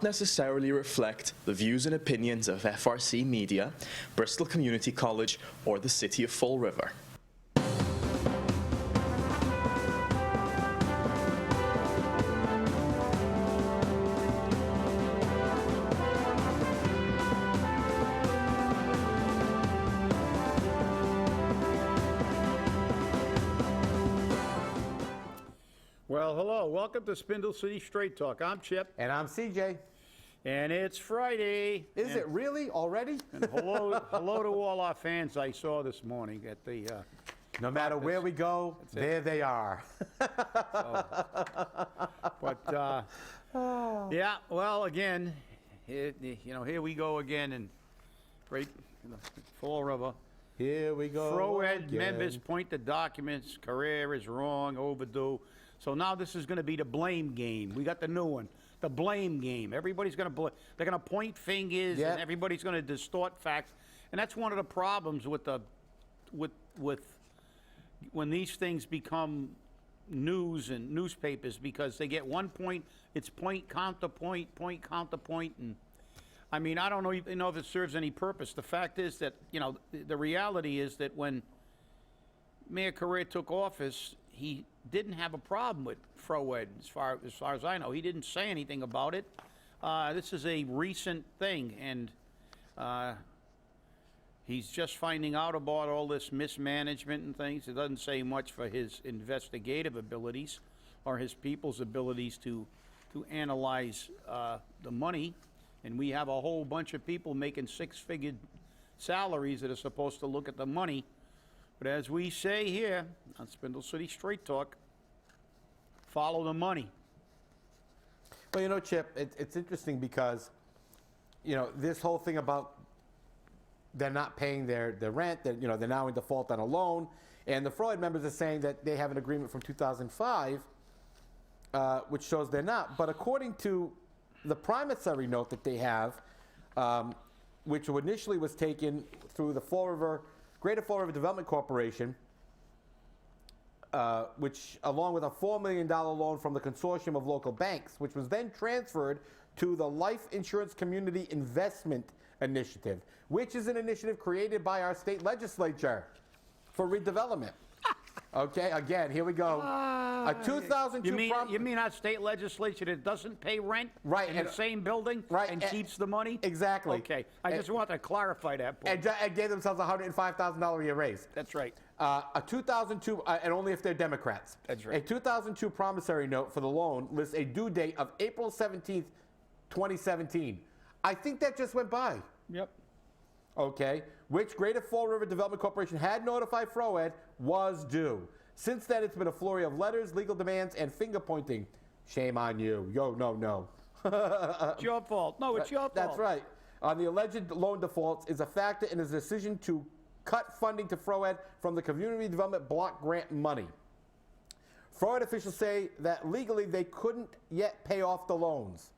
necessarily reflect the views and opinions of FRC Media, Bristol Community College, or the City of Fall River. Well, hello. Welcome to Spindle City Straight Talk. I'm Chip. And I'm CJ. And it's Friday. Is it really already? And hello to all our fans I saw this morning at the... no matter where we go, there they are. Yeah, well, again, here we go again in great Fall River. Here we go FROED again. members point to documents, career is wrong, overdue. So now this is going to be the blame game. We got the new one, the blame game. Everybody's going to they're going to point fingers, Yep. and everybody's going to distort facts. And that's one of the problems with when these things become news and newspapers, because they get one point, it's point counterpoint, point counterpoint, and I mean, I don't even know if it serves any purpose. The fact is that, the reality is that when Mayor Correa took office, he didn't have a problem with FROED, as far as I know. He didn't say anything about it. This is a recent thing, and he's just finding out about all this mismanagement and things. It doesn't say much for his investigative abilities or his people's abilities to analyze the money. And we have a whole bunch of people making six-figure salaries that are supposed to look at the money. But as we say here on Spindle City Straight Talk, follow the money. Well, Chip, it's interesting because, this whole thing about they're not paying their rent, that they're now in default on a loan, and the FROED members are saying that they have an agreement from 2005, which shows they're not. But according to the promissory note that they have, which initially was taken through the Greater Fall River Development Corporation, which, along with a $4 million loan from the consortium of local banks, which was then transferred to the Life Insurance Community Investment Initiative, which is an initiative created by our state legislature for redevelopment. Okay, again, here we go. A 2002 You mean our state legislature that doesn't pay rent in the same building and keeps the money? Exactly. Okay, I just want to clarify that point. And gave themselves a $105,000 a year raise. That's right. A 2002, and only if they're Democrats. That's right. A 2002 promissory note for the loan lists a due date of April 17th, 2017. I think that just went by. Yep. Okay, which Greater Fall River Development Corporation had notified FROED was due. Since then, it's been a flurry of letters, legal demands, and finger-pointing. Shame on you. No. It's your fault. No, it's your fault. That's right. On the alleged loan defaults is a factor in his decision to cut funding to FROED from the Community Development Block Grant money. FROED officials say that legally they couldn't yet pay off the loans.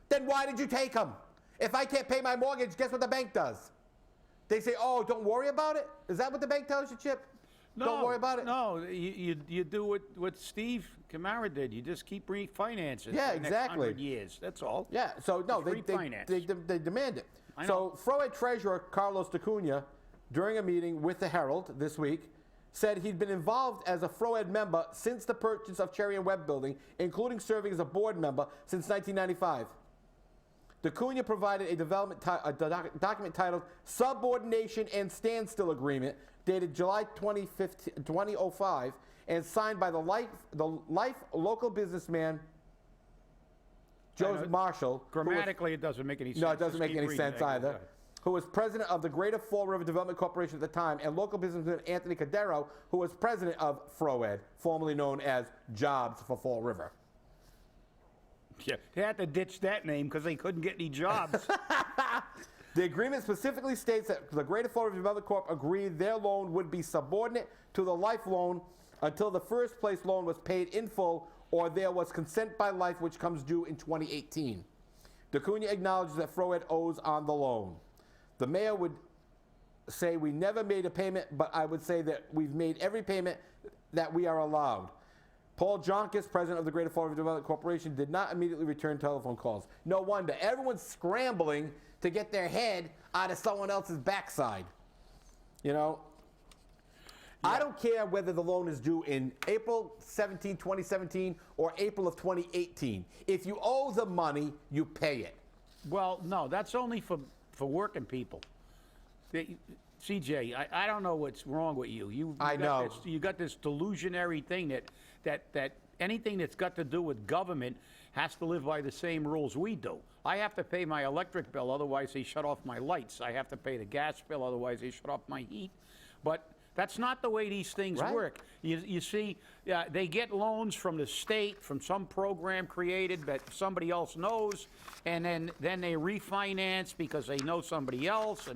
Then why did you take them? If I can't pay my mortgage, guess what the bank does? They say, oh, don't worry about it? Is that what the bank tells you, Chip? No, don't worry about it? No, you do what Steve Kamara did. You just keep refinancing yeah, for the exactly. next 100 years. That's all. Yeah, so no, they demand it. So FROED Treasurer Carlos DeCunha, during a meeting with the Herald this week, said he'd been involved as a FROED member since the purchase of Cherry and Webb Building, including serving as a board member since 1995. DeCunha provided a document titled Subordination and Standstill Agreement, dated July 2005, and signed by the Life local businessman Joseph Marshall. Grammatically, it doesn't make any sense. No, it doesn't make any sense either. Who was president of the Greater Fall River Development Corporation at the time, and local businessman Anthony Cadero, who was president of FROED, formerly known as Jobs for Fall River. Yeah, they had to ditch that name because they couldn't get any jobs. The agreement specifically states that the Greater Fall River Development Corp agreed their loan would be subordinate to the Life loan until the first place loan was paid in full or there was consent by Life, which comes due in 2018. DeCunha acknowledges that FROED owes on the loan. The mayor would say we never made a payment, but I would say that we've made every payment that we are allowed. Paul Jonkis, president of the Greater Fall River Redevelopment Corporation, did not immediately return telephone calls. No wonder. Everyone's scrambling to get their head out of someone else's backside. You know? Yeah. I don't care whether the loan is due in April 17, 2017 or April of 2018. If you owe the money, you pay it. Well, no, that's only for working people. CJ, I don't know what's wrong with you. I know. You got this delusionary thing that anything that's got to do with government has to live by the same rules we do. I have to pay my electric bill, otherwise they shut off my lights. I have to pay the gas bill, otherwise they shut off my heat. But that's not the way these things work. You see, they get loans from the state, from some program created that somebody else knows, and then they refinance because they know somebody else,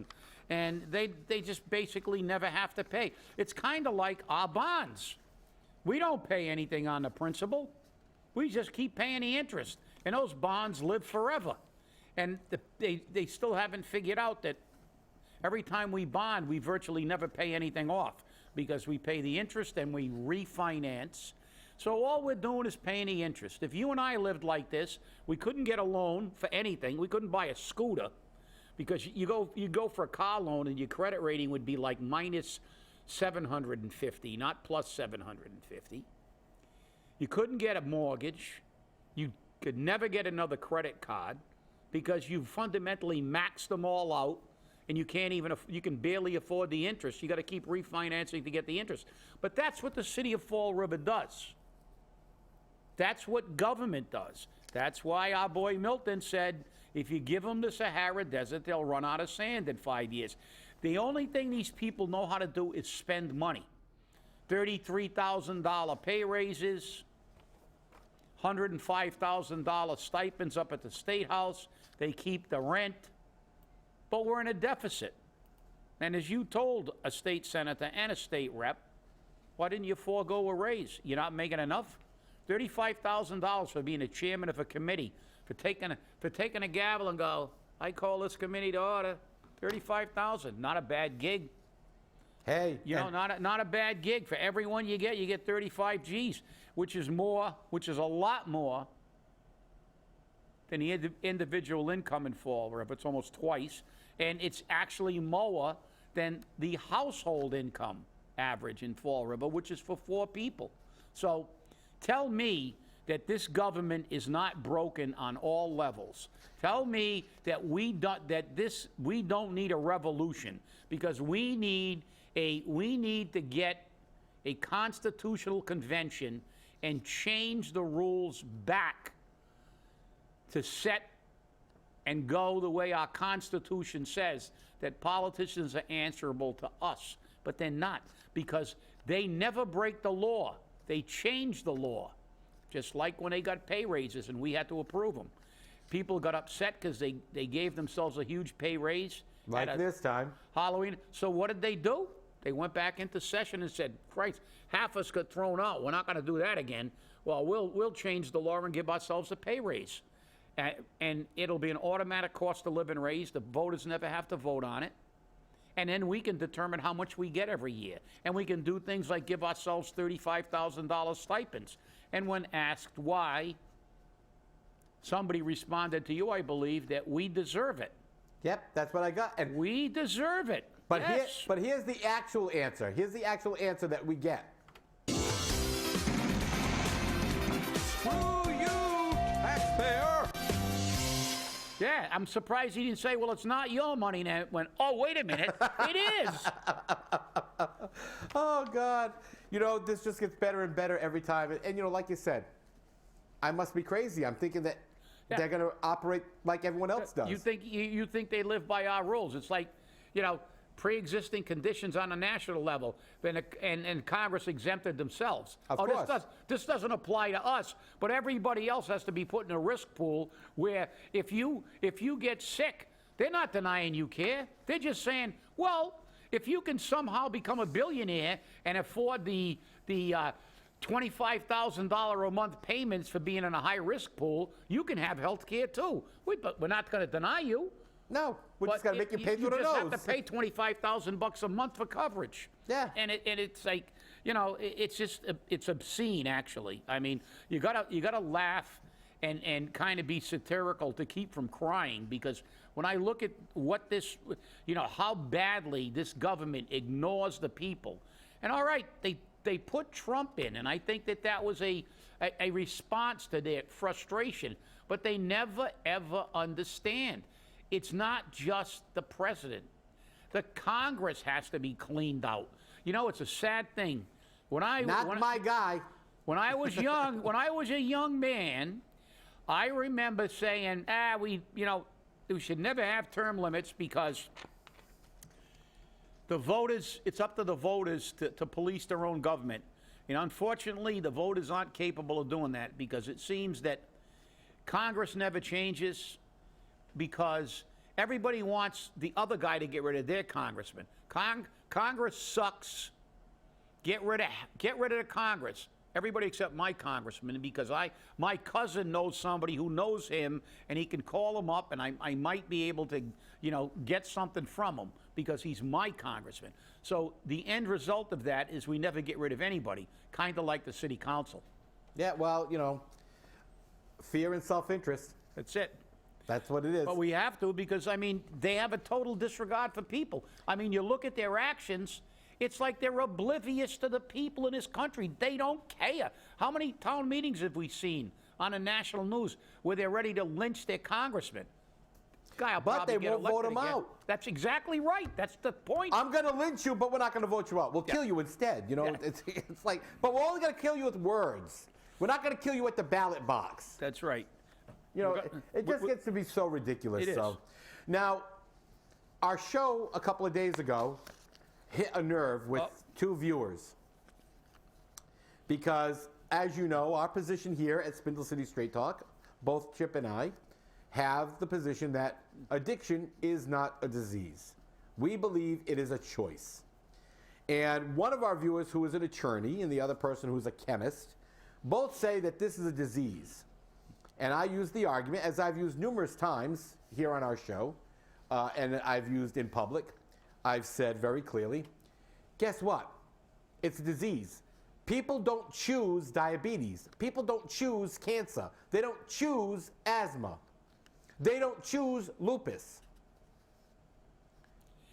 and they just basically never have to pay. It's kind of like our bonds. We don't pay anything on the principal. We just keep paying the interest, and those bonds live forever. And they still haven't figured out that every time we bond, we virtually never pay anything off because we pay the interest and we refinance. So all we're doing is paying the interest. If you and I lived like this, we couldn't get a loan for anything. We couldn't buy a scooter because you go for a car loan and your credit rating would be like minus 750, not plus 750. You couldn't get a mortgage. You could never get another credit card because you fundamentally maxed them all out, and you can barely afford the interest. You got to keep refinancing to get the interest. But that's what the city of Fall River does. That's what government does. That's why our boy Milton said, if you give them the Sahara Desert, they'll run out of sand in 5 years. The only thing these people know how to do is spend money. $33,000 pay raises, $105,000 stipends up at the State House. They keep the rent. But we're in a deficit. And as you told a state senator and a state rep, why didn't you forego a raise? You're not making enough? $35,000 for being a chairman of a committee, for taking a gavel and go, I call this committee to order. $35,000, not a bad gig. Hey, not a bad gig. For everyone you get 35 G's, which is a lot more than the individual income in Fall River. It's almost twice, and it's actually more than the household income average in Fall River, which is for 4 people. So tell me that this government is not broken on all levels. Tell me that we don't need a revolution, because we need to get a constitutional convention and change the rules back to set and go the way our Constitution says, that politicians are answerable to us. But they're not, because they never break the law. They change the law, just like when they got pay raises and we had to approve them. People got upset because they gave themselves a huge pay raise. Like this time. Halloween. So what did they do? They went back into session and said, Christ, half us got thrown out. We're not going to do that again. Well, we'll change the law and give ourselves a pay raise. And it'll be an automatic cost of living raise. The voters never have to vote on it. And then we can determine how much we get every year. And we can do things like give ourselves $35,000 stipends. And when asked why, somebody responded to you, I believe, that we deserve it. Yep, that's what I got. And we deserve it. But, yes. but here's the actual answer. Here's the actual answer that we get. Screw you, taxpayer. Yeah, I'm surprised he didn't say, well, it's not your money. And it went, oh, wait a minute, it is. Oh, God. You know, this just gets better and better every time. And, you know, like you said, I must be crazy. I'm thinking that they're going to operate like everyone else does. You think they live by our rules. It's like, you know, pre-existing conditions on a national level, and Congress exempted themselves. Of course. This doesn't apply to us, but everybody else has to be put in a risk pool where if you get sick, they're not denying you care. They're just saying, well, if you can somehow become a billionaire and afford the $25,000 a month payments for being in a high-risk pool, you can have health care too. But we're not going to deny you. No, we're just going to make you pay through the nose. You just have to pay $25,000 a month for coverage. Yeah. And it's like, you know, it's just, it's obscene, actually. I mean, you gotta laugh and kind of be satirical to keep from crying, because when I look at what this, you know, how badly this government ignores the people. And all right, they put Trump in, and I think that was a response to their frustration, but they never, ever understand. It's not just the president. The Congress has to be cleaned out. You know, it's a sad thing. Not my guy. When I was young, when I was a young man, I remember saying, we should never have term limits because the voters, it's up to the voters to police their own government. And unfortunately, the voters aren't capable of doing that, because it seems that Congress never changes, because everybody wants the other guy to get rid of their congressman. Congress sucks. Get rid of the Congress. Everybody except my congressman, because my cousin knows somebody who knows him, and he can call him up, and I might be able to, you know, get something from him, because he's my congressman. So the end result of that is we never get rid of anybody, kind of like the city council. Yeah, well, you know, fear and self-interest. That's it. That's what it is. But we have to, because, I mean, they have a total disregard for people. I mean, you look at their actions, it's like they're oblivious to the people in this country. They don't care. How many town meetings have we seen on the national news where they're ready to lynch their congressman? But they won't vote him out. That's exactly right. That's the point. I'm going to lynch you, but we're not going to vote you out. We'll kill you instead. You know, it's like, but we're only going to kill you with words. We're not going to kill you at the ballot box. That's right. You know, it just gets to be so ridiculous. It is. Now, our show a couple of days ago hit a nerve with two viewers. Because, as you know, our position here at Spindle City Straight Talk, both Chip and I, have the position that addiction is not a disease. We believe it is a choice. And one of our viewers, who is an attorney, and the other person who's a chemist, both say that this is a disease. And I use the argument, as I've used numerous times here on our show, and I've used in public, I've said very clearly, guess what? It's a disease. People don't choose diabetes. People don't choose cancer. They don't choose asthma. They don't choose lupus.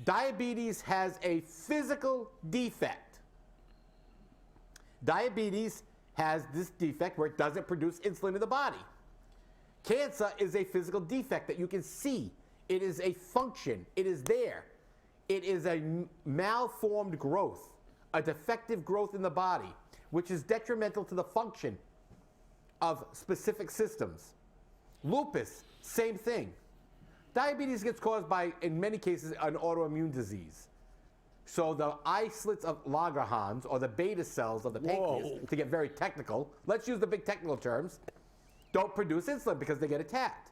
Diabetes has a physical defect. Diabetes has this defect where it doesn't produce insulin in the body. Cancer is a physical defect that you can see. It is a function. It is there. It is a malformed growth, a defective growth in the body, which is detrimental to the function of specific systems. Lupus, same thing. Diabetes gets caused by, in many cases, an autoimmune disease. So the islets of Langerhans, or the beta cells of the pancreas, to get very technical, let's use the big technical terms, don't produce insulin because they get attacked.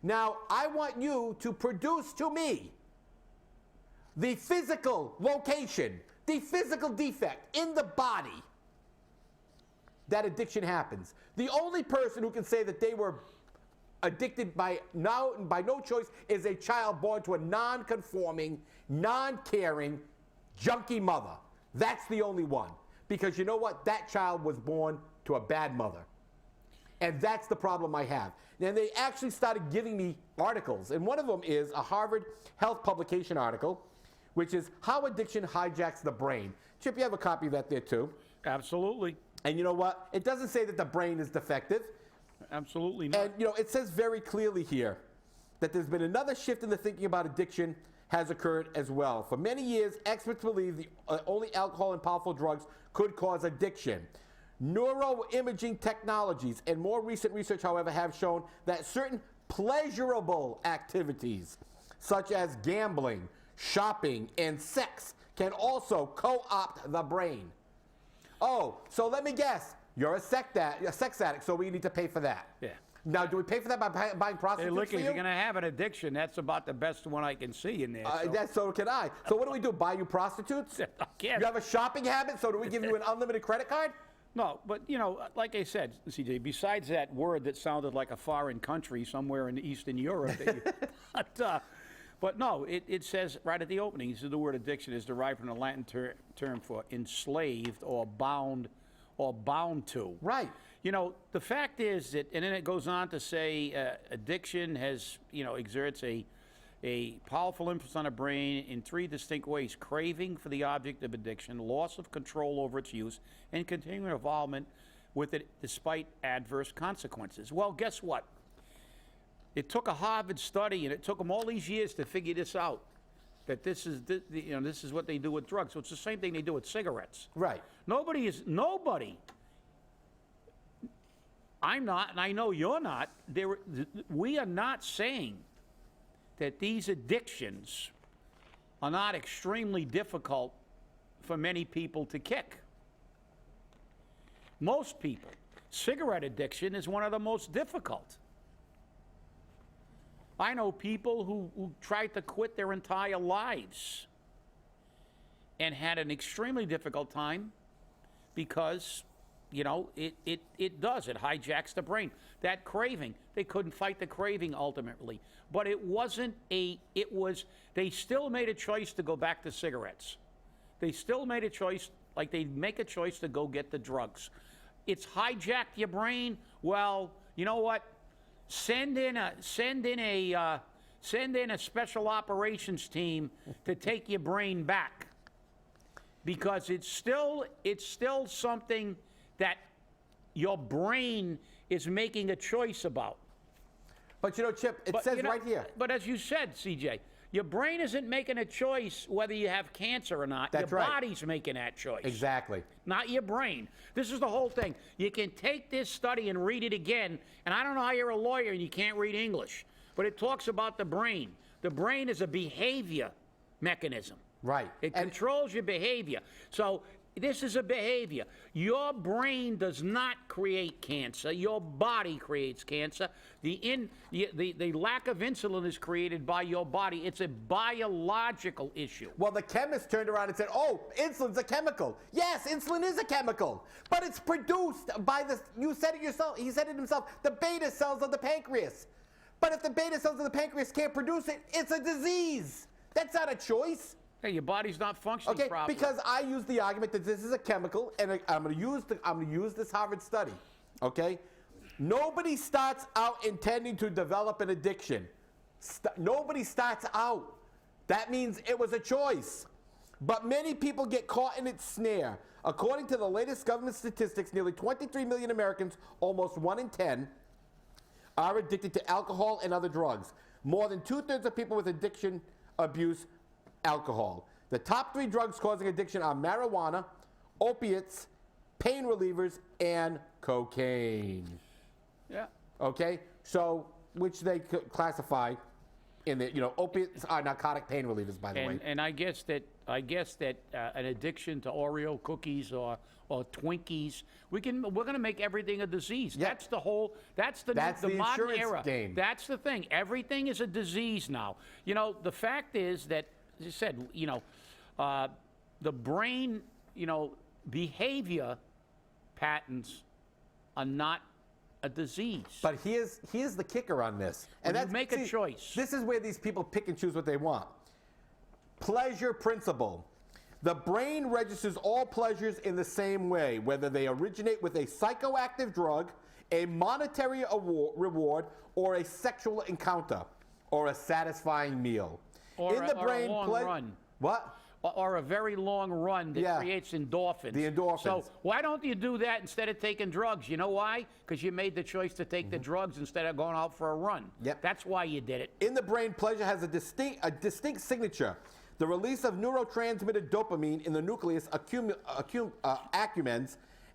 Now, I want you to produce to me the physical location, the physical defect in the body that addiction happens. The only person who can say that they were addicted by no choice is a child born to a non-conforming, non-caring, junkie mother. That's the only one. Because you know what? That child was born to a bad mother. And that's the problem I have. And they actually started giving me articles. And one of them is a Harvard Health publication article, which is How Addiction Hijacks the Brain. Chip, you have a copy of that there too. Absolutely. And you know what? It doesn't say that the brain is defective. Absolutely not. And you know, it says very clearly here that there's been another shift in the thinking about addiction has occurred as well. For many years, experts believed the only alcohol and powerful drugs could cause addiction. Neuroimaging technologies and more recent research, however, have shown that certain pleasurable activities, such as gambling, shopping, and sex, can also co-opt the brain. Oh, so let me guess. You're a sex addict, so we need to pay for that. Yeah. Now, do we pay for that by buying prostitutes? Hey, look, for if you? you're going to have an addiction, that's about the best one I can see in there. So can I. So what do? Buy you prostitutes? You have a shopping habit, so do we give you an unlimited credit card? No, but, you know, like I said, CJ, besides that word that sounded like a foreign country somewhere in Eastern Europe, But no, it says right at the opening, it says the word addiction is derived from the Latin term for enslaved or bound to. Right. You know, the fact is that, and then it goes on to say addiction has, exerts a powerful influence on the brain in 3 distinct ways: craving for the object of addiction, loss of control over its use, and continuing involvement with it despite adverse consequences. Well, guess what? It took a Harvard study, and it took them all these years to figure this out, that this is what they do with drugs. So it's the same thing they do with cigarettes. Right. Nobody, I'm not, and I know you're not, we are not saying that these addictions are not extremely difficult for many people to kick. Most people. Cigarette addiction is one of the most difficult. I know people who tried to quit their entire lives and had an extremely difficult time because, it hijacks the brain. That craving, they couldn't fight the craving ultimately. But they still made a choice to go back to cigarettes. They still made a choice, like they make a choice to go get the drugs. It's hijacked your brain. Well, you know what? Send in a special operations team to take your brain back, because it's still something that your brain is making a choice about. But Chip, it says right here. But as you said, CJ, your brain isn't making a choice whether you have cancer or not. That's your right. body's making that choice. Exactly. Not your brain. This is the whole thing. You can take this study and read it again, and I don't know how you're a lawyer and you can't read English, but it talks about the brain. The brain is a behavior mechanism. Right. It controls your behavior. So this is a behavior. Your brain does not create cancer. Your body creates cancer. The lack of insulin is created by your body. It's a biological issue. Well, the chemist turned around and said, oh, insulin's a chemical. Yes, insulin is a chemical, but it's produced by you said it yourself, he said it himself, the beta cells of the pancreas. But if the beta cells of the pancreas can't produce it, it's a disease. That's not a choice. Hey, your body's not functioning properly. Because I use the argument that this is a chemical, and I'm going to use this Harvard study. Okay, nobody starts out intending to develop an addiction. Nobody starts out. That means it was a choice. But many people get caught in its snare. According to the latest government statistics, nearly 23 million Americans, almost 1 in 10, are addicted to alcohol and other drugs. More than 2/3 of people with addiction abuse alcohol. The top 3 drugs causing addiction are marijuana, opiates, pain relievers, and cocaine. Yeah. Okay? So, which they classify in the, opiates are narcotic pain relievers, by the way. And I guess that an addiction to Oreo cookies or Twinkies, we're going to make everything a disease. Yep. That's the modern era. Game. That's the thing. Everything is a disease now. The fact is that, as I said, the brain, behavior patterns are not a disease. But here's the kicker on this. And you make a choice. This is where these people pick and choose what they want. Pleasure principle. The brain registers all pleasures in the same way, whether they originate with a psychoactive drug, a monetary reward, or a sexual encounter, or a satisfying meal. Or a long run. What? Or a very long run that creates endorphins. The endorphins. So why don't you do that instead of taking drugs? You know why? Because you made the choice to take the drugs instead of going out for a run. Yep. That's why you did it. In the brain, pleasure has a distinct signature. The release of neurotransmitter dopamine in the nucleus accumens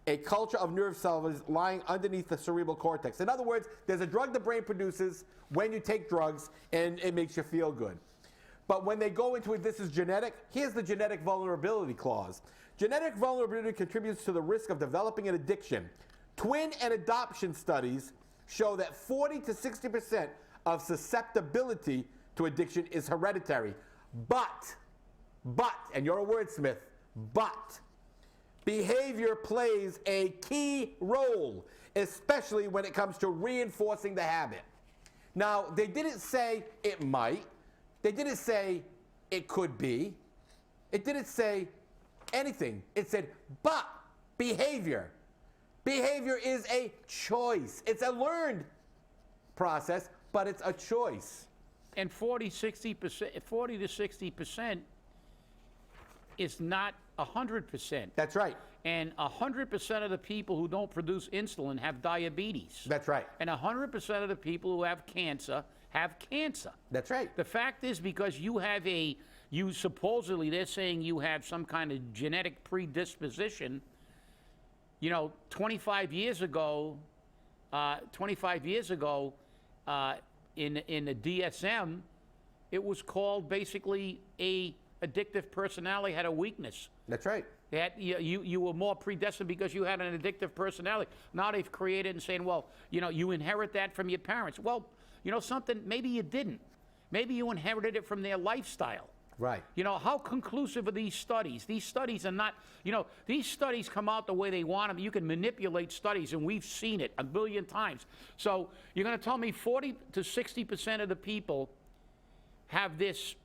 a culture of nerve cells lying underneath the cerebral cortex. In other words, there's a drug the brain produces when you take drugs, and it makes you feel good. But when they go into it, this is genetic. Here's the genetic vulnerability clause. Genetic vulnerability contributes to the risk of developing an addiction. Twin and adoption studies show that 40 to 60% of susceptibility to addiction is hereditary. But, and you're a wordsmith, but behavior plays a key role, especially when it comes to reinforcing the habit. Now, they didn't say it might. They didn't say it could be. It didn't say anything. It said, but behavior. Behavior is a choice. It's a learned process, but it's a choice. And 40 to 60% is not 100%. That's right. And 100% of the people who don't produce insulin have diabetes. That's right. And 100% of the people who have cancer have cancer. That's right. The fact is, because you have you supposedly, they're saying you have some kind of genetic predisposition. 25 years ago, in the DSM, it was called basically a addictive personality had a weakness. That's right. That you were more predestined because you had an addictive personality. Now they've created and saying, well, you inherit that from your parents. Well, something, maybe you didn't. Maybe you inherited it from their lifestyle. Right. How conclusive are these studies? These studies are not, these studies come out the way they want them. You can manipulate studies, and we've seen it a billion times. So you're going to tell me 40 to 60% of the people have this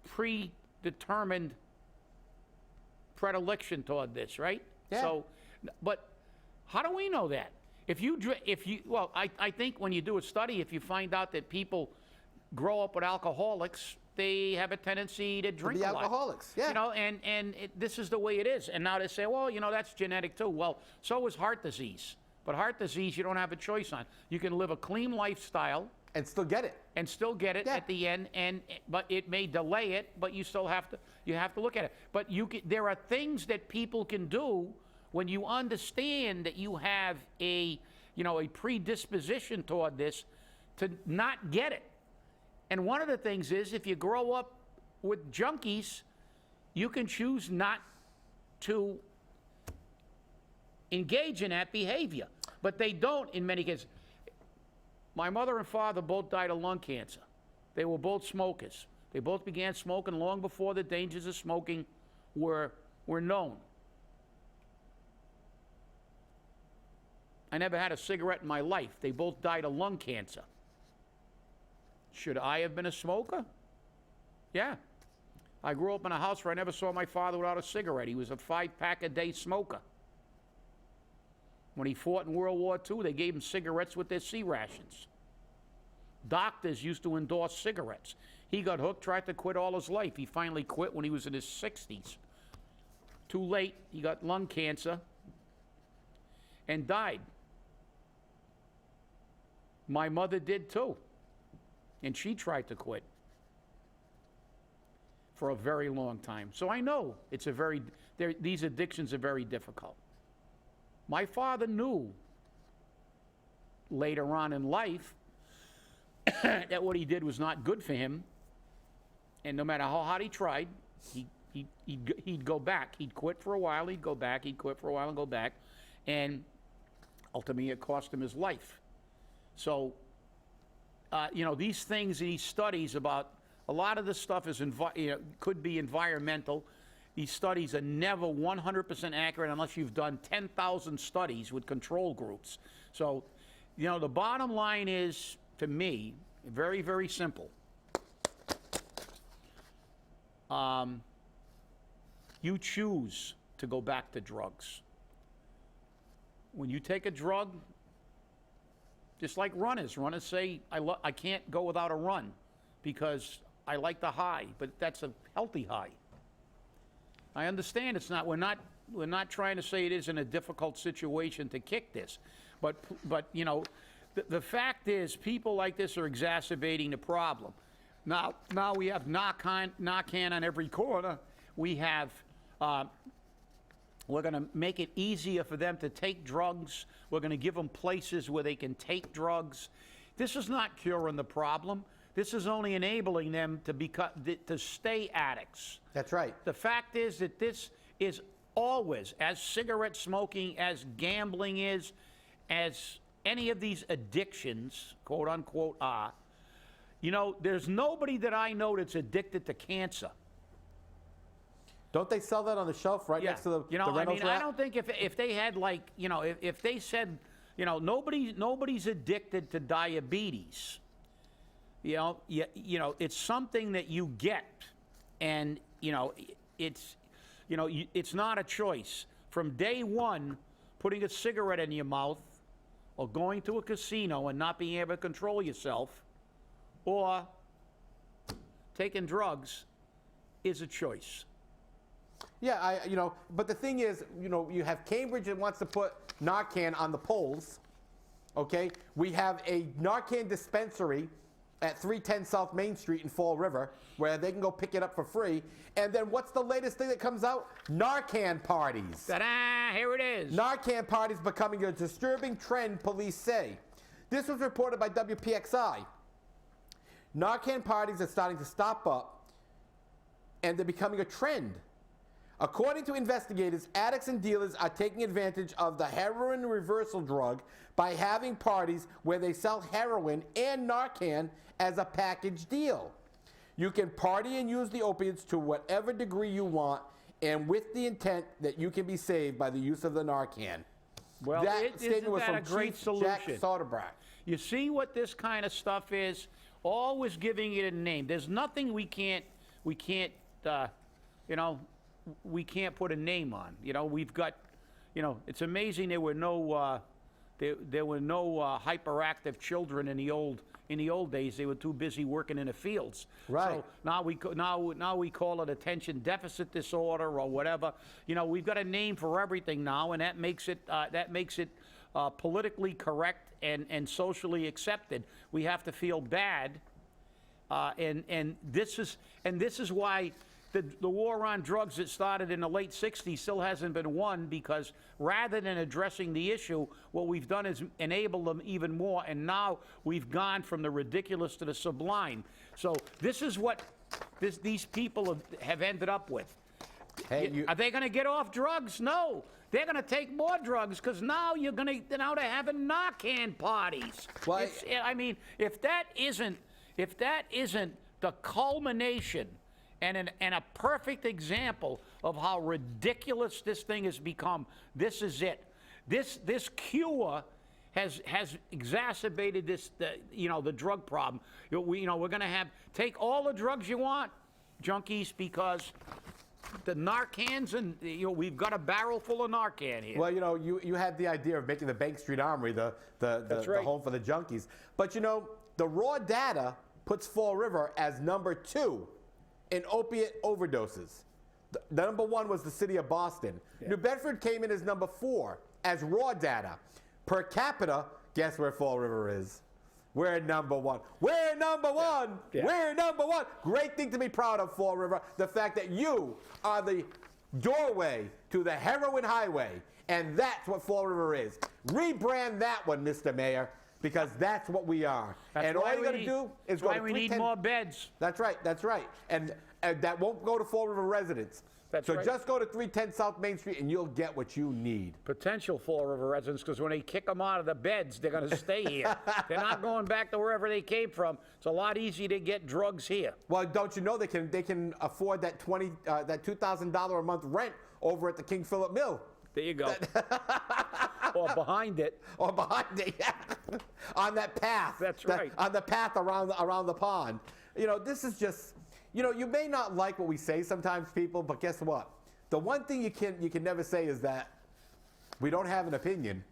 predetermined predilection toward this, right? Yeah. So, but how do we know that? I think when you do a study, if you find out that people grow up with alcoholics, they have a tendency to drink a lot. Alcoholics, yeah. This is the way it is. And now they say, well, that's genetic too. Well, so is heart disease. But heart disease, you don't have a choice on. You can live a clean lifestyle. And still get it. At the end, but it may delay it, but you still have to look at it. But there are things that people can do when you understand that you have a predisposition toward this to not get it. And one of the things is, if you grow up with junkies, you can choose not to engage in that behavior. But they don't in many cases. My mother and father both died of lung cancer. They were both smokers. They both began smoking long before the dangers of smoking were known. I never had a cigarette in my life. They both died of lung cancer. Should I have been a smoker? Yeah. I grew up in a house where I never saw my father without a cigarette. He was a 5-pack-a-day smoker. When he fought in World War II, they gave him cigarettes with their C rations. Doctors used to endorse cigarettes. He got hooked, tried to quit all his life. He finally quit when he was in his 60s. Too late, he got lung cancer and died. My mother did too. And she tried to quit for a very long time. So I know these addictions are very difficult. My father knew later on in life that what he did was not good for him. And no matter how hard he tried, he'd go back. He'd quit for a while, he'd go back, he'd quit for a while and go back. And ultimately it cost him his life. So, these things, these studies about, a lot of this stuff is could be environmental. These studies are never 100% accurate unless you've done 10,000 studies with control groups. So, the bottom line is, to me, very, very simple. You choose to go back to drugs. When you take a drug, just like runners say, I can't go without a run because I like the high, but that's a healthy high. I understand we're not trying to say it isn't a difficult situation to kick this, but the fact is, people like this are exacerbating the problem. Now we have NARCAN on every corner. We have, we're going to make it easier for them to take drugs. We're going to give them places where they can take drugs. This is not curing the problem. This is only enabling them to stay addicts. That's right. The fact is that this is always, as cigarette smoking, as gambling is, as any of these addictions, quote unquote, are, there's nobody that I know that's addicted to cancer. Don't they sell that on the shelf right next to the Reynolds wrap? I don't think if they had if they said, nobody's addicted to diabetes. it's something that you get, and it's it's not a choice. From day one, putting a cigarette in your mouth, or going to a casino and not being able to control yourself, or taking drugs, is a choice. Yeah, but the thing is, you have Cambridge that wants to put NARCAN on the polls, okay? We have a NARCAN dispensary at 310 South Main Street in Fall River, where they can go pick it up for free. And then what's the latest thing that comes out? NARCAN parties. Ta-da! Here it is. NARCAN parties becoming a disturbing trend, police say. This was reported by WPXI. NARCAN parties are starting to stop up, and they're becoming a trend. According to investigators, addicts and dealers are taking advantage of the heroin reversal drug by having parties where they sell heroin and NARCAN as a package deal. You can party and use the opiates to whatever degree you want, and with the intent that you can be saved by the use of the NARCAN. Well, isn't that a great solution? Jack Soderbrack. You see what this kind of stuff is? Always giving it a name. There's nothing we can't put a name on. We've got, it's amazing there were no hyperactive children in the old days. They were too busy working in the fields. Right. So now we call it attention deficit disorder or whatever. We've got a name for everything now, and that makes it politically correct and socially accepted. We have to feel bad, and this is why the war on drugs that started in the late 60s still hasn't been won, because rather than addressing the issue, what we've done is enable them even more, and now we've gone from the ridiculous to the sublime. So this is what these people have ended up with. Hey, are they going to get off drugs? No. They're going to take more drugs, because now they're having NARCAN parties. Well, if that isn't the culmination and a perfect example of how ridiculous this thing has become, this is it. This cure has exacerbated the drug problem. We're going to take all the drugs you want, junkies, because the NARCANs, and we've got a barrel full of NARCAN here. Well, you had the idea of making the Bank Street Armory the home for the junkies, but the raw data puts Fall River as number 2 in opiate overdoses. The number 1 was the city of Boston. Yeah. New Bedford came in as number 4 as raw data. Per capita, guess where Fall River is? We're number 1. We're number 1. Yeah. We're number 1. Great thing to be proud of, Fall River. The fact that you are the doorway to the heroin highway, and that's what Fall River is. Rebrand that one, Mr. Mayor, because that's what we are. And all you got to do is go to 310. We need more beds. That's right. That's right. And that won't go to Fall River residents. That's so right. Just go to 310 South Main Street and you'll get what you need. Potential Fall River residents, because when they kick them out of the beds, they're going to stay here. They're not going back to wherever they came from. It's a lot easier to get drugs here. Well, don't you know they can afford that $2,000 a month rent over at the King Philip Mill? There you go. Or behind it. Or behind it, yeah. On that path. That's right. On the path around the pond. This is just, you may not like what we say sometimes, people, but guess what? The one thing you can never say is that we don't have an opinion.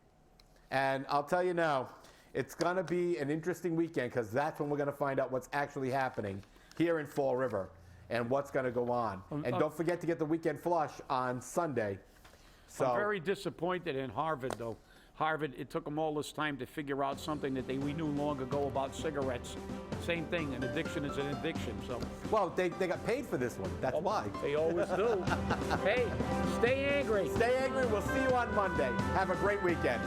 And I'll tell you now, it's going to be an interesting weekend, because that's when we're going to find out what's actually happening here in Fall River and what's going to go on. And don't forget to get the weekend flush on Sunday. So, I'm very disappointed in Harvard, though. Harvard, it took them all this time to figure out something that we knew long ago about cigarettes. Same thing, an addiction is an addiction. So, well, they got paid for this one. That's why. They always do. Hey, stay angry. Stay angry. We'll see you on Monday. Have a great weekend.